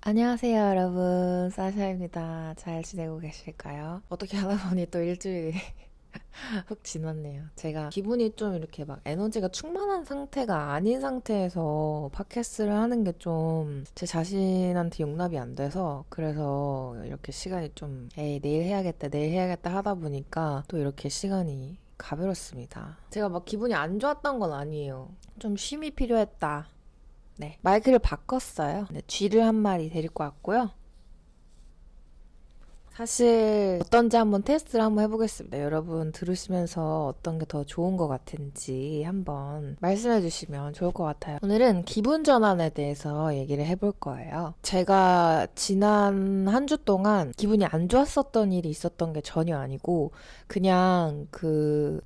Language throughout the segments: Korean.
안녕하세요, 여러분. 사샤입니다. 잘 지내고 계실까요? 어떻게 하다 보니 또 일주일이 훅 지났네요. 제가 기분이 좀 이렇게 막 에너지가 충만한 상태가 아닌 상태에서 팟캐스트를 하는 게 좀 제 자신한테 용납이 안 돼서 그래서 이렇게 시간이 좀 에이, 내일 해야겠다 하다 보니까 또 이렇게 시간이 가버렸습니다. 제가 막 기분이 안 좋았던 건 아니에요. 좀 쉼이 필요했다. 네. 마이크를 바꿨어요. 네, 쥐를 한 마리 데리고 왔고요. 사실 어떤지 한번 테스트를 한번 해보겠습니다. 여러분 들으시면서 어떤 게 더 좋은 것 같은지 한번 말씀해 주시면 좋을 것 같아요. 오늘은 기분 전환에 대해서 얘기를 해볼 거예요. 제가 지난 한 주 동안 기분이 안 좋았었던 일이 있었던 게 전혀 아니고 그냥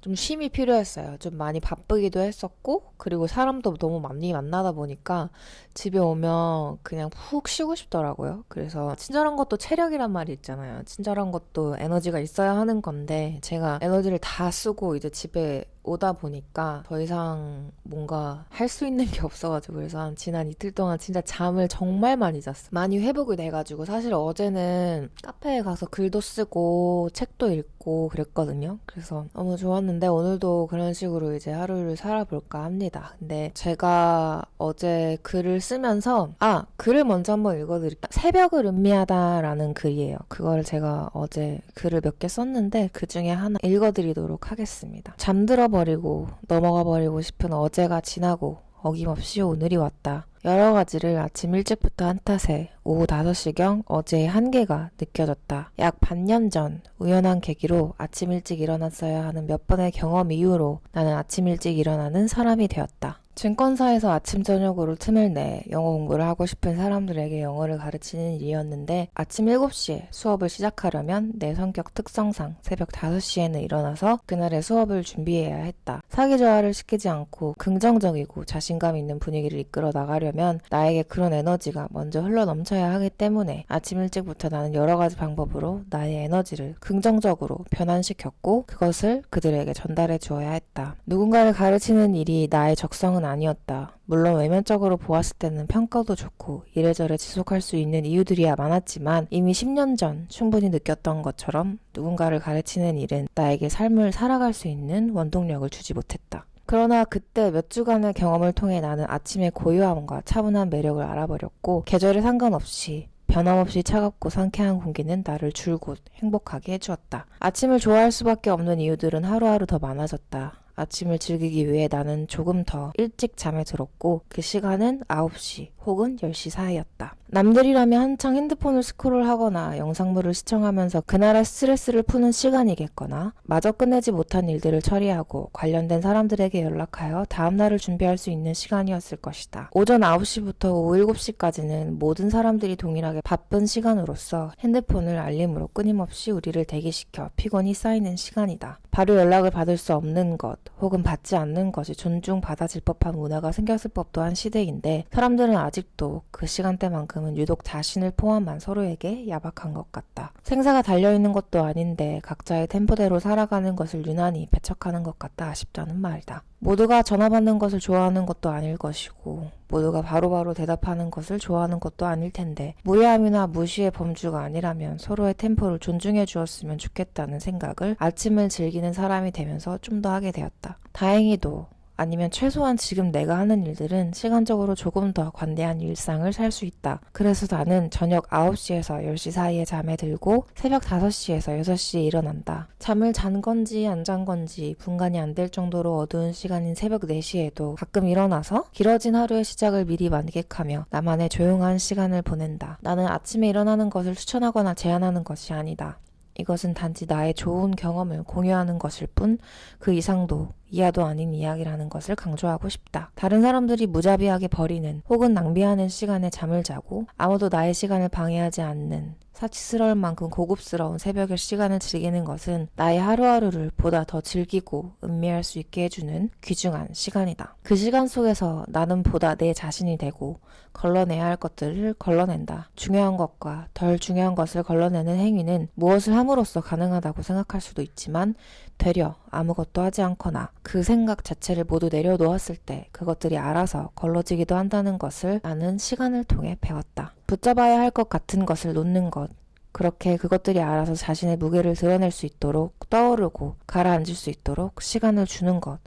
좀 쉼이 필요했어요. 좀 많이 바쁘기도 했었고 그리고 사람도 너무 많이 만나다 보니까 집에 오면 그냥 푹 쉬고 싶더라고요. 그래서 친절한 것도 체력이란 말이 있잖아요. 친절한 것도 에너지가 있어야 하는 건데 제가 에너지를 다 쓰고 이제 집에 오다 보니까 더 이상 뭔가 할 수 있는 게 없어가지고 그래서 지난 이틀 동안 진짜 잠을 정말 많이 잤어요. 많이 회복이 돼가지고 사실 어제는 카페에 가서 글도 쓰고 책도 읽고 그랬거든요. 그래서 너무 좋았는데 오늘도 그런 식으로 이제 하루를 살아볼까 합니다. 근데 제가 어제 글을 쓰면서 글을 먼저 한번 읽어드릴게요. 새벽을 음미하다라는 글이에요. 그걸 제가 어제 글을 몇 개 썼는데 그 중에 하나 읽어드리도록 하겠습니다. 잠들어 버리고 넘어가 버리고 싶은 어제가 지나고 어김없이 오늘이 왔다. 여러 가지를 아침 일찍부터 한 탓에 오후 5시경 어제의 한계가 느껴졌다. 약 반년 전 우연한 계기로 아침 일찍 일어났어야 하는 몇 번의 경험 이후로 나는 아침 일찍 일어나는 사람이 되었다. 증권사에서 아침 저녁으로 틈을 내 영어 공부를 하고 싶은 사람들에게 영어를 가르치는 일이었는데 아침 7시에 수업을 시작하려면 내 성격 특성상 새벽 5시에는 일어나서 그날의 수업을 준비해야 했다. 사기저하를 시키지 않고 긍정적이고 자신감 있는 분위기를 이끌어 나가려면 나에게 그런 에너지가 먼저 흘러 넘쳐야 하기 때문에 아침 일찍부터 나는 여러 가지 방법으로 나의 에너지를 긍정적으로 변환시켰고 그것을 그들에게 전달해 주어야 했다. 누군가를 가르치는 일이 나의 적성은 아니었다. 물론 외면적으로 보았을 때는 평가도 좋고 이래저래 지속할 수 있는 이유들이야 많았지만 이미 10년 전 충분히 느꼈던 것처럼 누군가를 가르치는 일은 나에게 삶을 살아갈 수 있는 원동력을 주지 못했다. 그러나 그때 몇 주간의 경험을 통해 나는 아침의 고요함과 차분한 매력을 알아버렸고 계절에 상관없이 변함없이 차갑고 상쾌한 공기는 나를 줄곧 행복하게 해주었다. 아침을 좋아할 수밖에 없는 이유들은 하루하루 더 많아졌다. 아침을 즐기기 위해 나는 조금 더 일찍 잠에 들었고 그 시간은 9시 혹은 10시 사이였다. 남들이라면 한창 핸드폰을 스크롤하거나 영상물을 시청하면서 그날의 스트레스를 푸는 시간이겠거나 마저 끝내지 못한 일들을 처리하고 관련된 사람들에게 연락하여 다음날을 준비할 수 있는 시간이었을 것이다. 오전 9시부터 오후 7시까지는 모든 사람들이 동일하게 바쁜 시간으로서 핸드폰을 알림으로 끊임없이 우리를 대기시켜 피곤이 쌓이는 시간이다. 바로 연락을 받을 수 없는 것 혹은 받지 않는 것이 존중받아질 법한 문화가 생겼을 법도 한 시대인데 사람들은 아직도 그 시간대만큼은 유독 자신을 포함한 서로에게 야박한 것 같다. 생사가 달려있는 것도 아닌데 각자의 템포대로 살아가는 것을 유난히 배척하는 것 같다 싶다는 말이다. 모두가 전화 받는 것을 좋아하는 것도 아닐 것이고 모두가 바로바로 대답하는 것을 좋아하는 것도 아닐 텐데 무례함이나 무시의 범주가 아니라면 서로의 템포를 존중해 주었으면 좋겠다는 생각을 아침을 즐기는 사람이 되면서 좀 더 하게 되었다. 다행히도 아니면 최소한 지금 내가 하는 일들은 시간적으로 조금 더 관대한 일상을 살 수 있다. 그래서 나는 저녁 9시에서 10시 사이에 잠에 들고 새벽 5시에서 6시에 일어난다. 잠을 잔 건지 안 잔 건지 분간이 안 될 정도로 어두운 시간인 새벽 4시에도 가끔 일어나서 길어진 하루의 시작을 미리 만끽하며 나만의 조용한 시간을 보낸다. 나는 아침에 일어나는 것을 추천하거나 제안하는 것이 아니다. 이것은 단지 나의 좋은 경험을 공유하는 것일 뿐 그 이상도 이하도 아닌 이야기라는 것을 강조하고 싶다. 다른 사람들이 무자비하게 버리는 혹은 낭비하는 시간에 잠을 자고 아무도 나의 시간을 방해하지 않는 사치스러울 만큼 고급스러운 새벽의 시간을 즐기는 것은 나의 하루하루를 보다 더 즐기고 음미할 수 있게 해주는 귀중한 시간이다. 그 시간 속에서 나는 보다 내 자신이 되고 걸러내야 할 것들을 걸러낸다. 중요한 것과 덜 중요한 것을 걸러내는 행위는 무엇을 함으로써 가능하다고 생각할 수도 있지만 되려 아무것도 하지 않거나 그 생각 자체를 모두 내려놓았을 때 그것들이 알아서 걸러지기도 한다는 것을 나는 시간을 통해 배웠다. 붙잡아야 할 것 같은 것을 놓는 것. 그렇게 그것들이 알아서 자신의 무게를 드러낼 수 있도록 떠오르고 가라앉을 수 있도록 시간을 주는 것.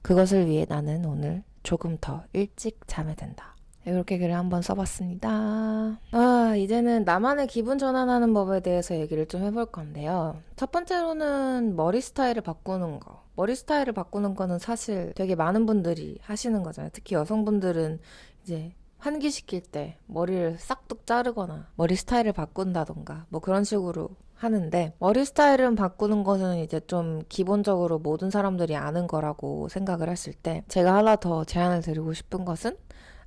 그것을 위해 나는 오늘 조금 더 일찍 잠에 든다. 이렇게 글을 한번 써봤습니다. 이제는 나만의 기분 전환하는 법에 대해서 얘기를 좀 해볼 건데요. 첫 번째로는 머리 스타일을 바꾸는 거. 머리 스타일을 바꾸는 거는 사실 되게 많은 분들이 하시는 거잖아요. 특히 여성분들은 이제 환기시킬 때 머리를 싹둑 자르거나 머리 스타일을 바꾼다던가 뭐 그런 식으로 하는데, 머리 스타일은 바꾸는 것은 이제 좀 기본적으로 모든 사람들이 아는 거라고 생각을 했을 때, 제가 하나 더 제안을 드리고 싶은 것은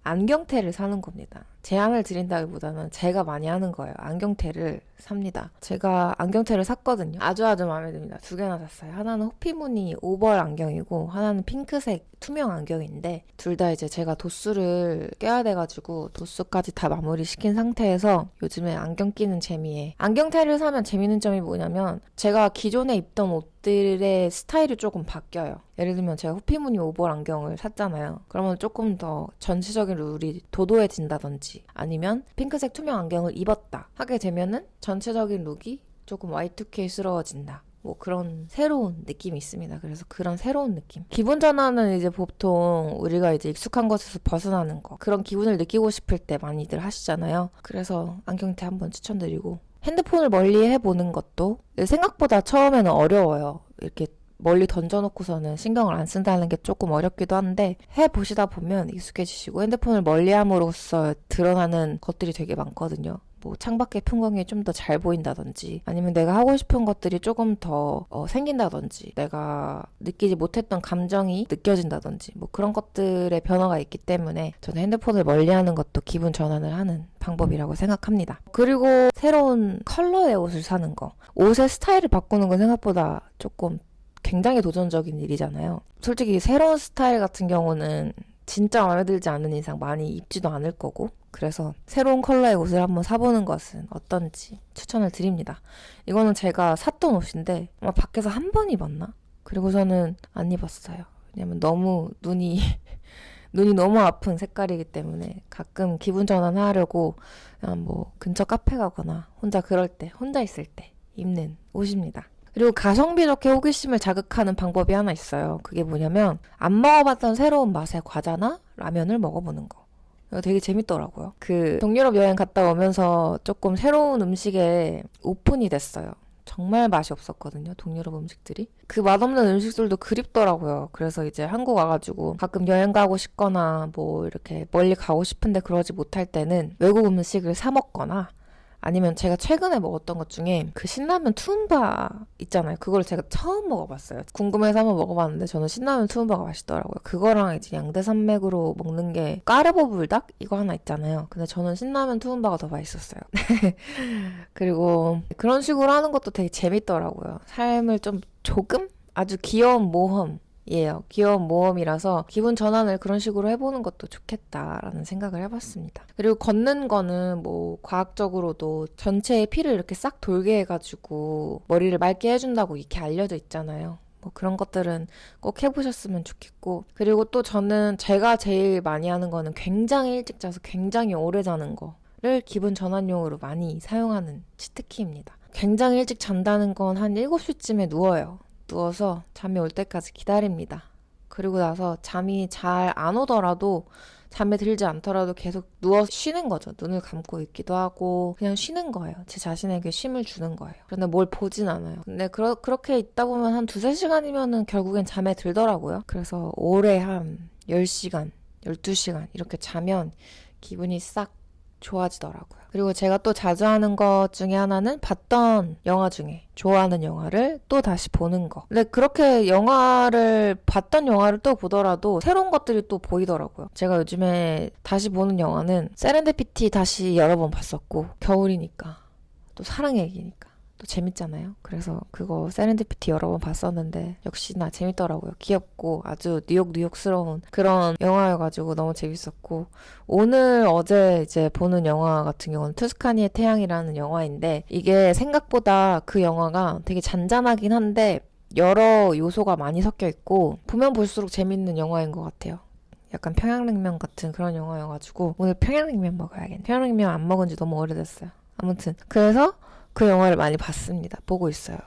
안경테를 사는 겁니다. 제안을 드린다기보다는 제가 많이 하는 거예요. 안경테를 삽니다. 제가 안경테를 샀거든요. 아주 마음에 듭니다. 2개나 샀어요. 하나는 호피무늬 오벌 안경이고 하나는 핑크색 투명 안경인데, 둘 다 이제 제가 도수를 껴야 돼가지고 도수까지 다 마무리 시킨 상태에서 요즘에 안경 끼는 재미에, 안경테를 사면 재밌는 점이 뭐냐면 제가 기존에 입던 옷들의 스타일이 조금 바뀌어요. 예를 들면 제가 호피무늬 오벌 안경을 샀잖아요. 그러면 조금 더 전체적인 룩이 도도해진다든지, 아니면 핑크색 투명 안경을 입었다 하게 되면은 전체적인 룩이 조금 Y2K스러워진다. 뭐 그런 새로운 느낌이 있습니다. 그래서 그런 새로운 느낌. 기분 전환은 이제 보통 우리가 이제 익숙한 것에서 벗어나는 거. 그런 기분을 느끼고 싶을 때 많이들 하시잖아요. 그래서 안경테 한번 추천드리고, 핸드폰을 멀리 해보는 것도 생각보다 처음에는 어려워요. 이렇게 멀리 던져놓고서는 신경을 안 쓴다는 게 조금 어렵기도 한데, 해보시다 보면 익숙해지시고 핸드폰을 멀리함으로써 드러나는 것들이 되게 많거든요. 뭐 창밖의 풍경이 좀 더 잘 보인다든지, 아니면 내가 하고 싶은 것들이 조금 더 생긴다든지, 내가 느끼지 못했던 감정이 느껴진다든지, 뭐 그런 것들의 변화가 있기 때문에 저는 핸드폰을 멀리하는 것도 기분 전환을 하는 방법이라고 생각합니다. 그리고 새로운 컬러의 옷을 사는 거. 옷의 스타일을 바꾸는 건 생각보다 조금 굉장히 도전적인 일이잖아요. 솔직히 새로운 스타일 같은 경우는 진짜 마음에 들지 않는 이상 많이 입지도 않을 거고, 그래서 새로운 컬러의 옷을 한번 사보는 것은 어떤지 추천을 드립니다. 이거는 제가 샀던 옷인데 아마 밖에서 한 번 입었나? 그리고서는 안 입었어요. 왜냐면 너무 눈이 너무 아픈 색깔이기 때문에 가끔 기분 전환하려고 그냥 뭐 근처 카페 가거나 혼자 있을 때 입는 옷입니다. 그리고 가성비 좋게 호기심을 자극하는 방법이 하나 있어요. 그게 뭐냐면 안 먹어봤던 새로운 맛의 과자나 라면을 먹어보는 거. 이거 되게 재밌더라고요. 동유럽 여행 갔다 오면서 조금 새로운 음식에 오픈이 됐어요. 정말 맛이 없었거든요, 동유럽 음식들이. 그 맛없는 음식들도 그립더라고요. 그래서 이제 한국 와가지고 가끔 여행 가고 싶거나 뭐 이렇게 멀리 가고 싶은데 그러지 못할 때는 외국 음식을 사 먹거나, 아니면 제가 최근에 먹었던 것 중에 그 신라면 투움바 있잖아요. 그걸 제가 처음 먹어봤어요. 궁금해서 한번 먹어봤는데 저는 신라면 투움바가 맛있더라고요. 그거랑 이제 양대산맥으로 먹는 게 까르보 불닭? 이거 하나 있잖아요. 근데 저는 신라면 투움바가 더 맛있었어요. 그리고 그런 식으로 하는 것도 되게 재밌더라고요. 삶을 좀 조금? 아주 귀여운 모험. 귀여운 모험이라서 기분 전환을 그런 식으로 해보는 것도 좋겠다라는 생각을 해봤습니다. 그리고 걷는 거는 뭐 과학적으로도 전체의 피를 이렇게 싹 돌게 해가지고 머리를 맑게 해준다고 이렇게 알려져 있잖아요. 뭐 그런 것들은 꼭 해보셨으면 좋겠고, 그리고 또 저는 제가 제일 많이 하는 거는 굉장히 일찍 자서 굉장히 오래 자는 거를 기분 전환용으로 많이 사용하는 치트키입니다. 굉장히 일찍 잔다는 건 한 7시쯤에 누워요. 누워서 잠이 올 때까지 기다립니다. 그리고 나서 잠이 잘 안 오더라도, 잠에 들지 않더라도 계속 누워서 쉬는 거죠. 눈을 감고 있기도 하고 그냥 쉬는 거예요. 제 자신에게 쉼을 주는 거예요. 그런데 뭘 보진 않아요. 근데 그렇게 있다 보면 한 2-3시간이면은 결국엔 잠에 들더라고요. 그래서 오래 한 10시간, 12시간 이렇게 자면 기분이 싹 좋아지더라고요. 그리고 제가 또 자주 하는 것 중에 하나는 봤던 영화 중에 좋아하는 영화를 또 다시 보는 거. 근데 그렇게 봤던 영화를 또 보더라도 새로운 것들이 또 보이더라고요. 제가 요즘에 다시 보는 영화는 세렌디피티 다시 여러 번 봤었고, 겨울이니까 또 사랑 얘기니까 또 재밌잖아요. 그래서 그거 세렌디피티 여러 번 봤었는데 역시나 재밌더라고요. 귀엽고 아주 뉴욕스러운 그런 영화여가지고 너무 재밌었고, 어제 이제 보는 영화 같은 경우는 투스카니의 태양이라는 영화인데, 이게 생각보다 그 영화가 되게 잔잔하긴 한데 여러 요소가 많이 섞여 있고 보면 볼수록 재밌는 영화인 것 같아요. 약간 평양냉면 같은 그런 영화여가지고 오늘 평양냉면 먹어야겠네. 평양냉면 안 먹은 지 너무 오래됐어요. 아무튼 그래서 그 영화를 많이 봤습니다. 보고 있어요.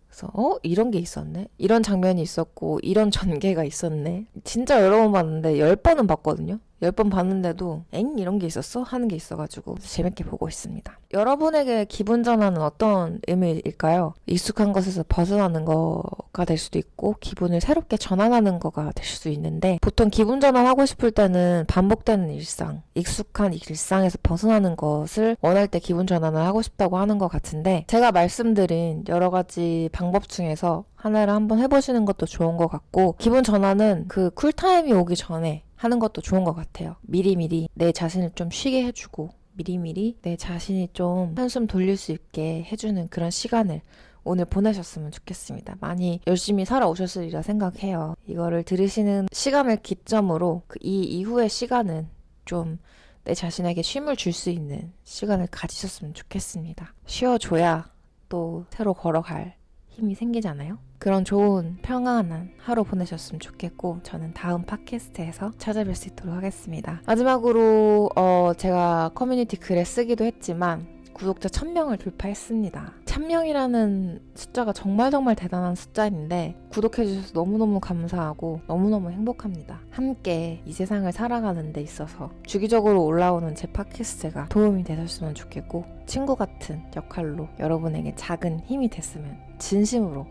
그래서 이런 게 있었네? 이런 장면이 있었고 이런 전개가 있었네. 진짜 여러 번 봤는데 10번은 봤거든요. 10번 봤는데도 이런 게 있었어? 하는 게 있어가지고 재밌게 보고 있습니다. 여러분에게 기분 전환은 어떤 의미일까요? 익숙한 것에서 벗어나는 거가 될 수도 있고 기분을 새롭게 전환하는 거가 될 수도 있는데 보통 기분 전환하고 싶을 때는 반복되는 일상, 익숙한 일상에서 벗어나는 것을 원할 때 기분 전환을 하고 싶다고 하는 것 같은데 제가 말씀드린 여러 가지 방법 중에서 하나를 한번 해보시는 것도 좋은 것 같고 기분 전환은 그 쿨타임이 오기 전에 하는 것도 좋은 것 같아요. 미리미리 내 자신을 좀 쉬게 해주고 미리미리 내 자신이 좀 한숨 돌릴 수 있게 해주는 그런 시간을 오늘 보내셨으면 좋겠습니다. 많이 열심히 살아오셨으리라 생각해요. 이거를 들으시는 시간을 기점으로 이 이후의 시간은 좀 내 자신에게 쉼을 줄 수 있는 시간을 가지셨으면 좋겠습니다. 쉬어줘야 또 새로 걸어갈 힘이 생기잖아요. 그런 좋은 평안한 하루 보내셨으면 좋겠고 저는 다음 팟캐스트에서 찾아뵐 수 있도록 하겠습니다. 마지막으로 제가 커뮤니티 글에 쓰기도 했지만 구독자 1000명을 돌파했습니다. 1000명이라는 숫자가 정말 대단한 숫자인데 구독해주셔서 너무너무 감사하고 너무너무 행복합니다. 함께 이 세상을 살아가는 데 있어서 주기적으로 올라오는 제 팟캐스트가 도움이 되셨으면 좋겠고 친구 같은 역할로 여러분에게 작은 힘이 됐으면 진심으로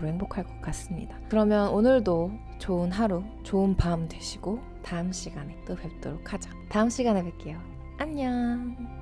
행복할 것 같습니다. 그러면 오늘도 좋은 하루, 좋은 밤 되시고 다음 시간에 또 뵙도록 하죠. 다음 시간에 뵐게요. 안녕.